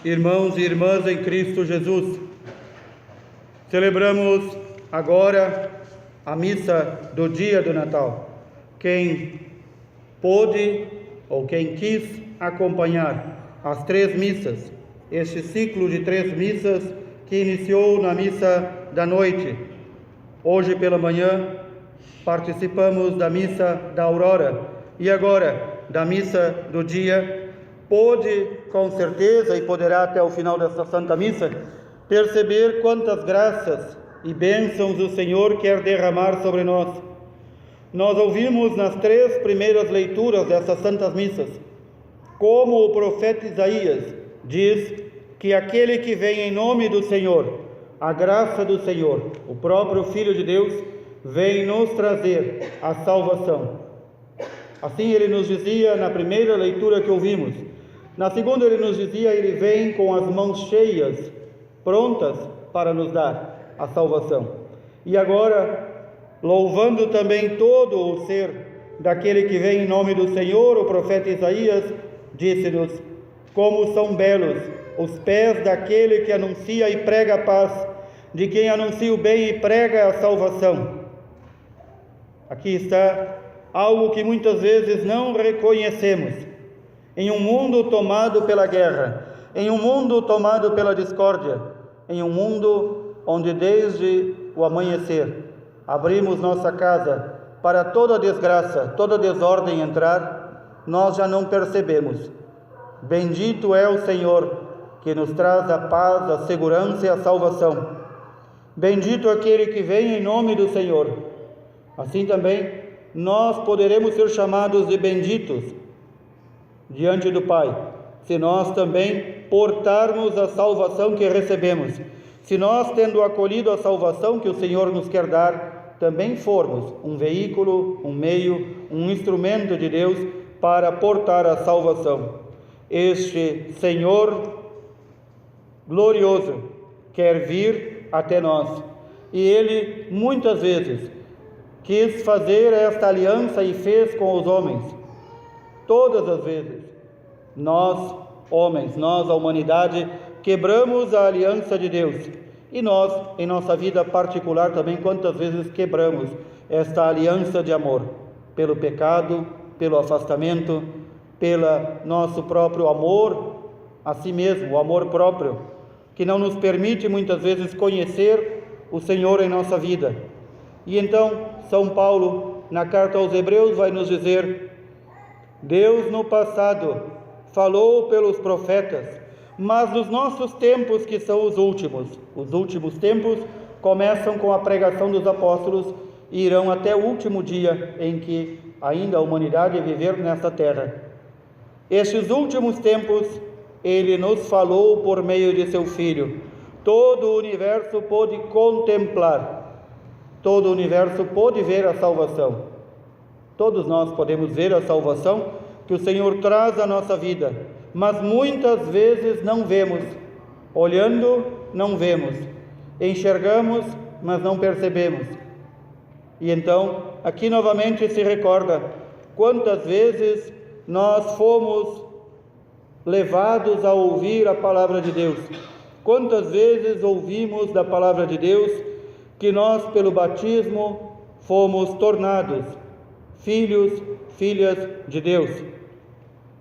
Irmãos e irmãs em Cristo Jesus, celebramos agora a missa do dia do Natal. Quem pôde ou quem quis acompanhar as 3 missas, este ciclo de 3 missas que iniciou na missa da noite. Hoje pela manhã participamos da missa da aurora e agora da missa do dia. Pôde, com certeza, e poderá até o final desta Santa Missa, perceber quantas graças e bênçãos o Senhor quer derramar sobre nós. Nós ouvimos nas 3 primeiras leituras dessas Santas Missas, como o profeta Isaías diz que aquele que vem em nome do Senhor, a graça do Senhor, o próprio Filho de Deus, vem nos trazer a salvação. Assim ele nos dizia na primeira leitura que ouvimos. Na segunda ele nos dizia, ele vem com as mãos cheias, prontas para nos dar a salvação. E agora, louvando também todo o ser daquele que vem em nome do Senhor, o profeta Isaías disse-nos: como são belos os pés daquele que anuncia e prega a paz, de quem anuncia o bem e prega a salvação. Aqui está algo que muitas vezes não reconhecemos. Em um mundo tomado pela guerra, em um mundo tomado pela discórdia, em um mundo onde desde o amanhecer abrimos nossa casa para toda desgraça, toda desordem entrar, nós já não percebemos. Bendito é o Senhor que nos traz a paz, a segurança e a salvação. Bendito aquele que vem em nome do Senhor. Assim também nós poderemos ser chamados de benditos diante do Pai, se nós também portarmos a salvação que recebemos, se nós, tendo acolhido a salvação que o Senhor nos quer dar, também formos um veículo, um meio, um instrumento de Deus para portar a salvação. Este Senhor glorioso quer vir até nós, e Ele muitas vezes quis fazer esta aliança e fez com os homens. Todas as vezes, nós, homens, nós, a humanidade, quebramos a aliança de Deus. E nós, em nossa vida particular também, quantas vezes quebramos esta aliança de amor, pelo pecado, pelo afastamento, pelo nosso próprio amor a si mesmo, o amor próprio, que não nos permite muitas vezes conhecer o Senhor em nossa vida. E então, São Paulo, na carta aos Hebreus, vai nos dizer: Deus no passado falou pelos profetas, mas nos nossos tempos, que são os últimos tempos, começam com a pregação dos apóstolos e irão até o último dia em que ainda a humanidade viver nesta terra. Estes últimos tempos, Ele nos falou por meio de seu Filho. Todo o universo pôde contemplar, todo o universo pôde ver a salvação. Todos nós podemos ver a salvação que o Senhor traz à nossa vida, mas muitas vezes não vemos. Olhando, não vemos. Enxergamos, mas não percebemos. E então, aqui novamente se recorda quantas vezes nós fomos levados a ouvir a palavra de Deus. Quantas vezes ouvimos da palavra de Deus que nós, pelo batismo, fomos tornados filhos, filhas de Deus.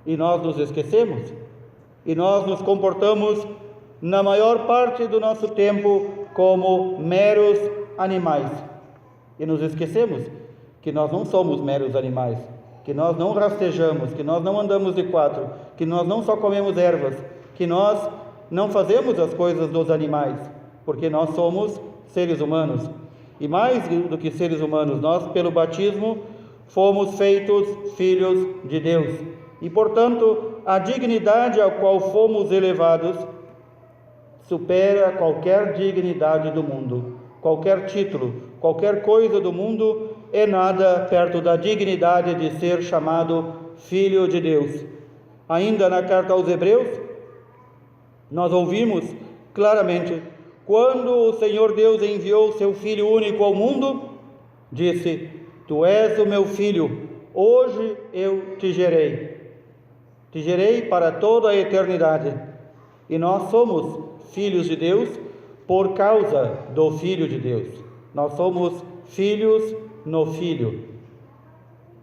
E nós nos esquecemos. E nós nos comportamos, na maior parte do nosso tempo, como meros animais. E nos esquecemos que nós não somos meros animais, que nós não rastejamos, que nós não andamos de 4, que nós não só comemos ervas, que nós não fazemos as coisas dos animais, porque nós somos seres humanos. E mais do que seres humanos, nós, pelo batismo, fomos feitos filhos de Deus. E, portanto, a dignidade a qual fomos elevados supera qualquer dignidade do mundo. Qualquer título, qualquer coisa do mundo é nada perto da dignidade de ser chamado filho de Deus. Ainda na carta aos Hebreus, nós ouvimos claramente: quando o Senhor Deus enviou seu Filho único ao mundo, disse: Tu és o meu filho, hoje eu te gerei para toda a eternidade. E nós somos filhos de Deus por causa do Filho de Deus. Nós somos filhos no Filho.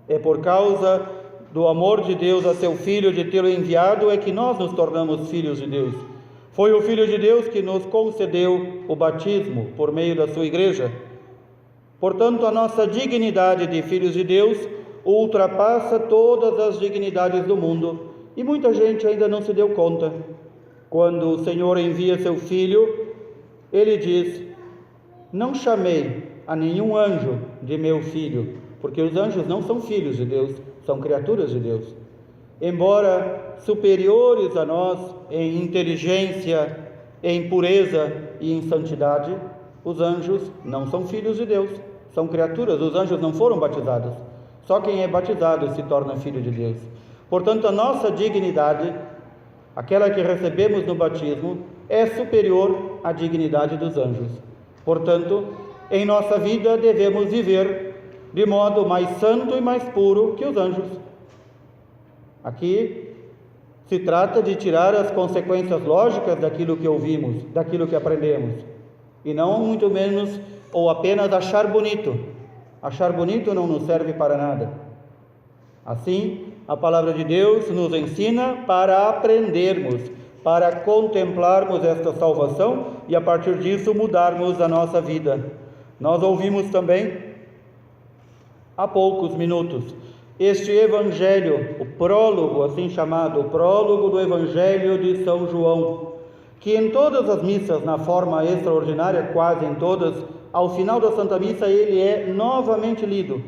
É por causa do amor de Deus a seu Filho, de tê-lo enviado, é que nós nos tornamos filhos de Deus. Foi o Filho de Deus que nos concedeu o batismo por meio da sua igreja. Portanto, a nossa dignidade de filhos de Deus ultrapassa todas as dignidades do mundo. E muita gente ainda não se deu conta. Quando o Senhor envia seu Filho, Ele diz: não chamei a nenhum anjo de meu filho, porque os anjos não são filhos de Deus, são criaturas de Deus. Embora superiores a nós em inteligência, em pureza e em santidade, os anjos não são filhos de Deus, são criaturas. Os anjos não foram batizados. Só quem é batizado se torna filho de Deus. Portanto, a nossa dignidade, aquela que recebemos no batismo, é superior à dignidade dos anjos. Portanto, em nossa vida devemos viver de modo mais santo e mais puro que os anjos. Aqui se trata de tirar as consequências lógicas daquilo que ouvimos, daquilo que aprendemos, e não muito menos ou apenas achar bonito. Achar bonito não nos serve para nada. Assim, a palavra de Deus nos ensina para aprendermos, para contemplarmos esta salvação e a partir disso mudarmos a nossa vida. Nós ouvimos também há poucos minutos este evangelho, o prólogo, assim chamado, o prólogo do evangelho de São João, que em todas as missas, na forma extraordinária, quase em todas, ao final da Santa Missa ele é novamente lido.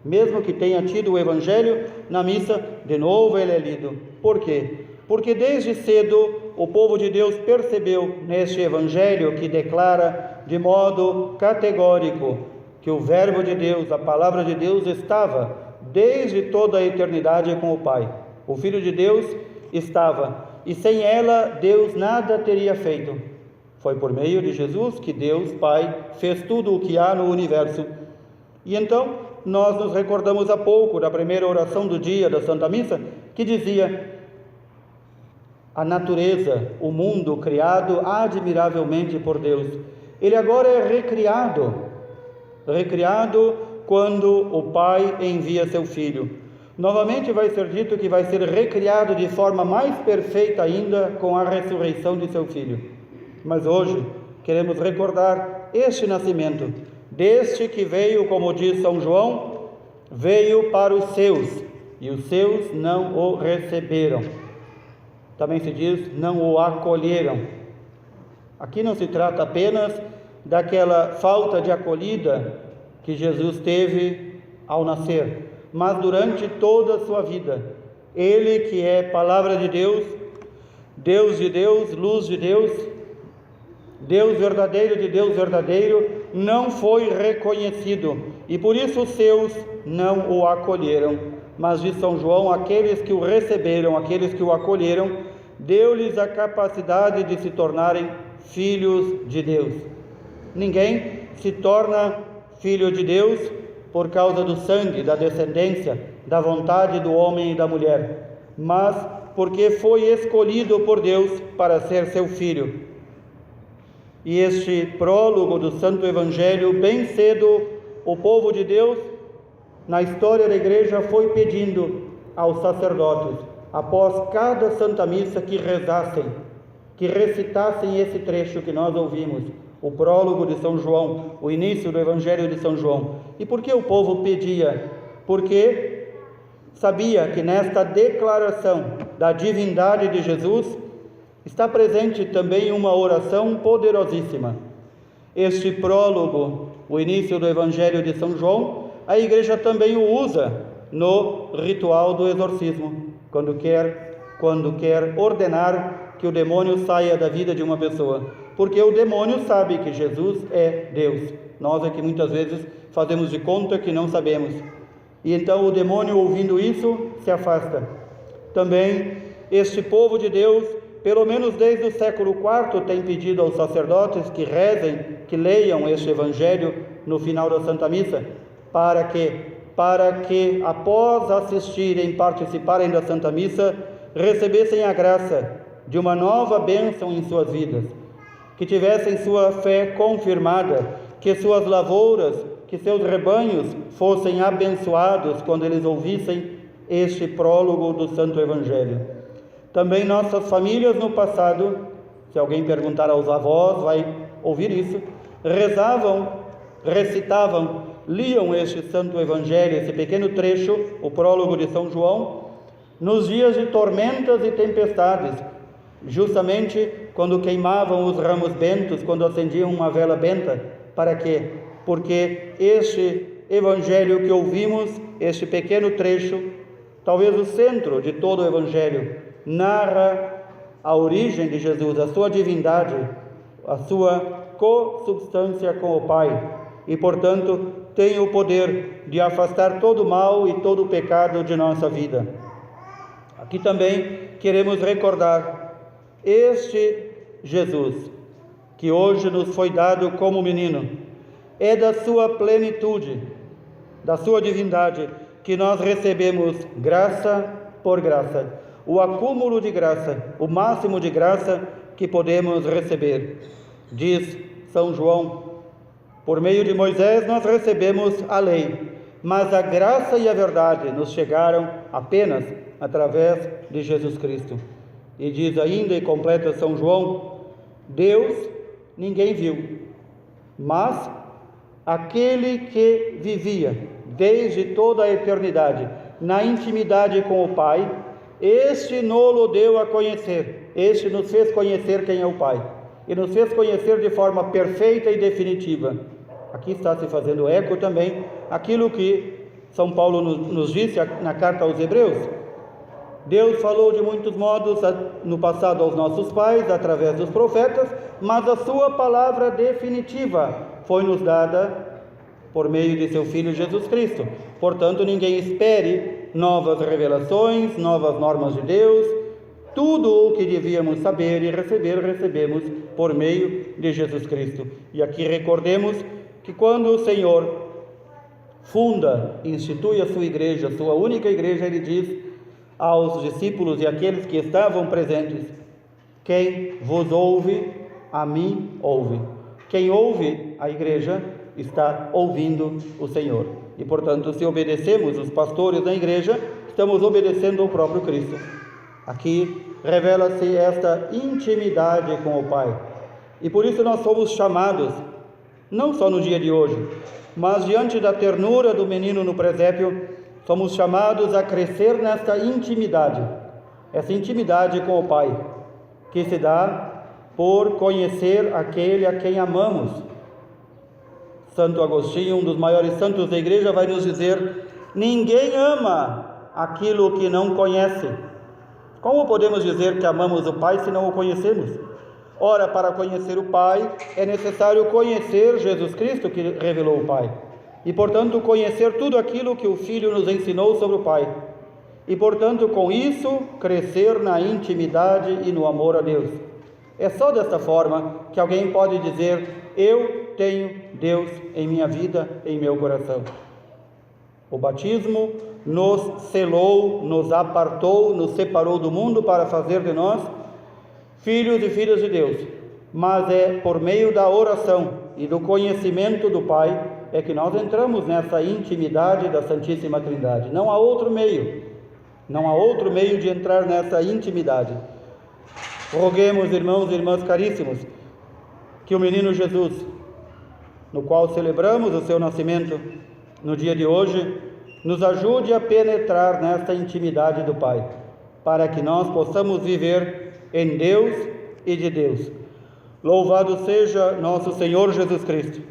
Mesmo que tenha tido o evangelho na missa, de novo ele é lido. Por quê? Porque desde cedo o povo de Deus percebeu neste evangelho que declara de modo categórico que o Verbo de Deus, a Palavra de Deus, estava desde toda a eternidade com o Pai. O Filho de Deus estava, e sem ela Deus nada teria feito. Foi por meio de Jesus que Deus, Pai, fez tudo o que há no universo. E então, nós nos recordamos há pouco da primeira oração do dia da Santa Missa, que dizia: a natureza, o mundo criado admiravelmente por Deus, ele agora é recriado quando o Pai envia seu Filho. Novamente vai ser dito que vai ser recriado de forma mais perfeita ainda com a ressurreição de seu Filho. Mas hoje queremos recordar este nascimento, deste que veio, como diz São João, veio para os seus, e os seus não o receberam. Também se diz, não o acolheram. Aqui não se trata apenas daquela falta de acolhida que Jesus teve ao nascer, mas durante toda a sua vida. Ele que é Palavra de Deus, Deus de Deus, luz de Deus, Deus verdadeiro de Deus verdadeiro, não foi reconhecido, e por isso os seus não o acolheram. Mas diz São João, aqueles que o receberam, aqueles que o acolheram, deu-lhes a capacidade de se tornarem filhos de Deus. Ninguém se torna filho de Deus por causa do sangue, da descendência, da vontade do homem e da mulher, mas porque foi escolhido por Deus para ser seu filho. E este prólogo do Santo Evangelho, bem cedo, o povo de Deus, na história da igreja, foi pedindo aos sacerdotes, após cada Santa Missa, que rezassem, que recitassem esse trecho que nós ouvimos, o prólogo de São João, o início do Evangelho de São João. E por que o povo pedia? Porque sabia que nesta declaração da divindade de Jesus está presente também uma oração poderosíssima. Este prólogo, o início do Evangelho de São João, a Igreja também o usa no ritual do exorcismo, quando quer ordenar que o demônio saia da vida de uma pessoa, porque o demônio sabe que Jesus é Deus. Nós é que muitas vezes fazemos de conta que não sabemos, e então o demônio, ouvindo isso, se afasta. Também este povo de Deus, pelo menos desde o século IV, tem pedido aos sacerdotes que rezem, que leiam este Evangelho no final da Santa Missa, para que após assistirem, participarem da Santa Missa, recebessem a graça de uma nova bênção em suas vidas, que tivessem sua fé confirmada, que suas lavouras, que seus rebanhos fossem abençoados quando eles ouvissem este prólogo do Santo Evangelho. Também nossas famílias no passado, se alguém perguntar aos avós, vai ouvir isso, rezavam, recitavam, liam este Santo Evangelho, esse pequeno trecho, o prólogo de São João, nos dias de tormentas e tempestades, justamente quando queimavam os ramos bentos, quando acendiam uma vela benta. Para quê? Porque este Evangelho que ouvimos, este pequeno trecho, talvez o centro de todo o Evangelho, narra a origem de Jesus, a sua divindade, a sua co-substância com o Pai, e portanto tem o poder de afastar todo o mal e todo o pecado de nossa vida. Aqui também queremos recordar este Jesus, que hoje nos foi dado como menino, é da sua plenitude, da sua divindade, que nós recebemos graça por graça, o acúmulo de graça, o máximo de graça que podemos receber. Diz São João: por meio de Moisés nós recebemos a lei, mas a graça e a verdade nos chegaram apenas através de Jesus Cristo. E diz ainda, e completa São João: Deus ninguém viu, mas aquele que vivia desde toda a eternidade na intimidade com o Pai, este nos deu a conhecer, este nos fez conhecer quem é o Pai, e nos fez conhecer de forma perfeita e definitiva. Aqui está se fazendo eco também aquilo que São Paulo nos disse na carta aos Hebreus. Deus falou de muitos modos no passado aos nossos pais, através dos profetas, mas a sua palavra definitiva foi-nos dada por meio de seu Filho Jesus Cristo. Portanto, ninguém espere novas revelações, novas normas de Deus. Tudo o que devíamos saber e receber, recebemos por meio de Jesus Cristo. E aqui recordemos que quando o Senhor funda, institui a sua igreja, a sua única igreja, Ele diz aos discípulos e àqueles que estavam presentes: quem vos ouve, a mim ouve. Quem ouve a igreja está ouvindo o Senhor. E portanto, se obedecemos os pastores da igreja, estamos obedecendo ao próprio Cristo. Aqui revela-se esta intimidade com o Pai. E por isso nós somos chamados, não só no dia de hoje, mas diante da ternura do menino no presépio, somos chamados a crescer nesta intimidade, essa intimidade com o Pai, que se dá por conhecer aquele a quem amamos. Santo Agostinho, um dos maiores santos da igreja, vai nos dizer: ninguém ama aquilo que não conhece. Como podemos dizer que amamos o Pai se não o conhecemos? Ora, para conhecer o Pai, é necessário conhecer Jesus Cristo, que revelou o Pai. E, portanto, conhecer tudo aquilo que o Filho nos ensinou sobre o Pai. E, portanto, com isso, crescer na intimidade e no amor a Deus. É só desta forma que alguém pode dizer: eu tenho Deus em minha vida, em meu coração. O batismo nos selou, nos apartou, nos separou do mundo para fazer de nós filhos e filhas de Deus. Mas é por meio da oração e do conhecimento do Pai é que nós entramos nessa intimidade da Santíssima Trindade. Não há outro meio, não há outro meio de entrar nessa intimidade. Roguemos, irmãos e irmãs caríssimos, que o menino Jesus, no qual celebramos o seu nascimento no dia de hoje, nos ajude a penetrar nesta intimidade do Pai, para que nós possamos viver em Deus e de Deus. Louvado seja nosso Senhor Jesus Cristo.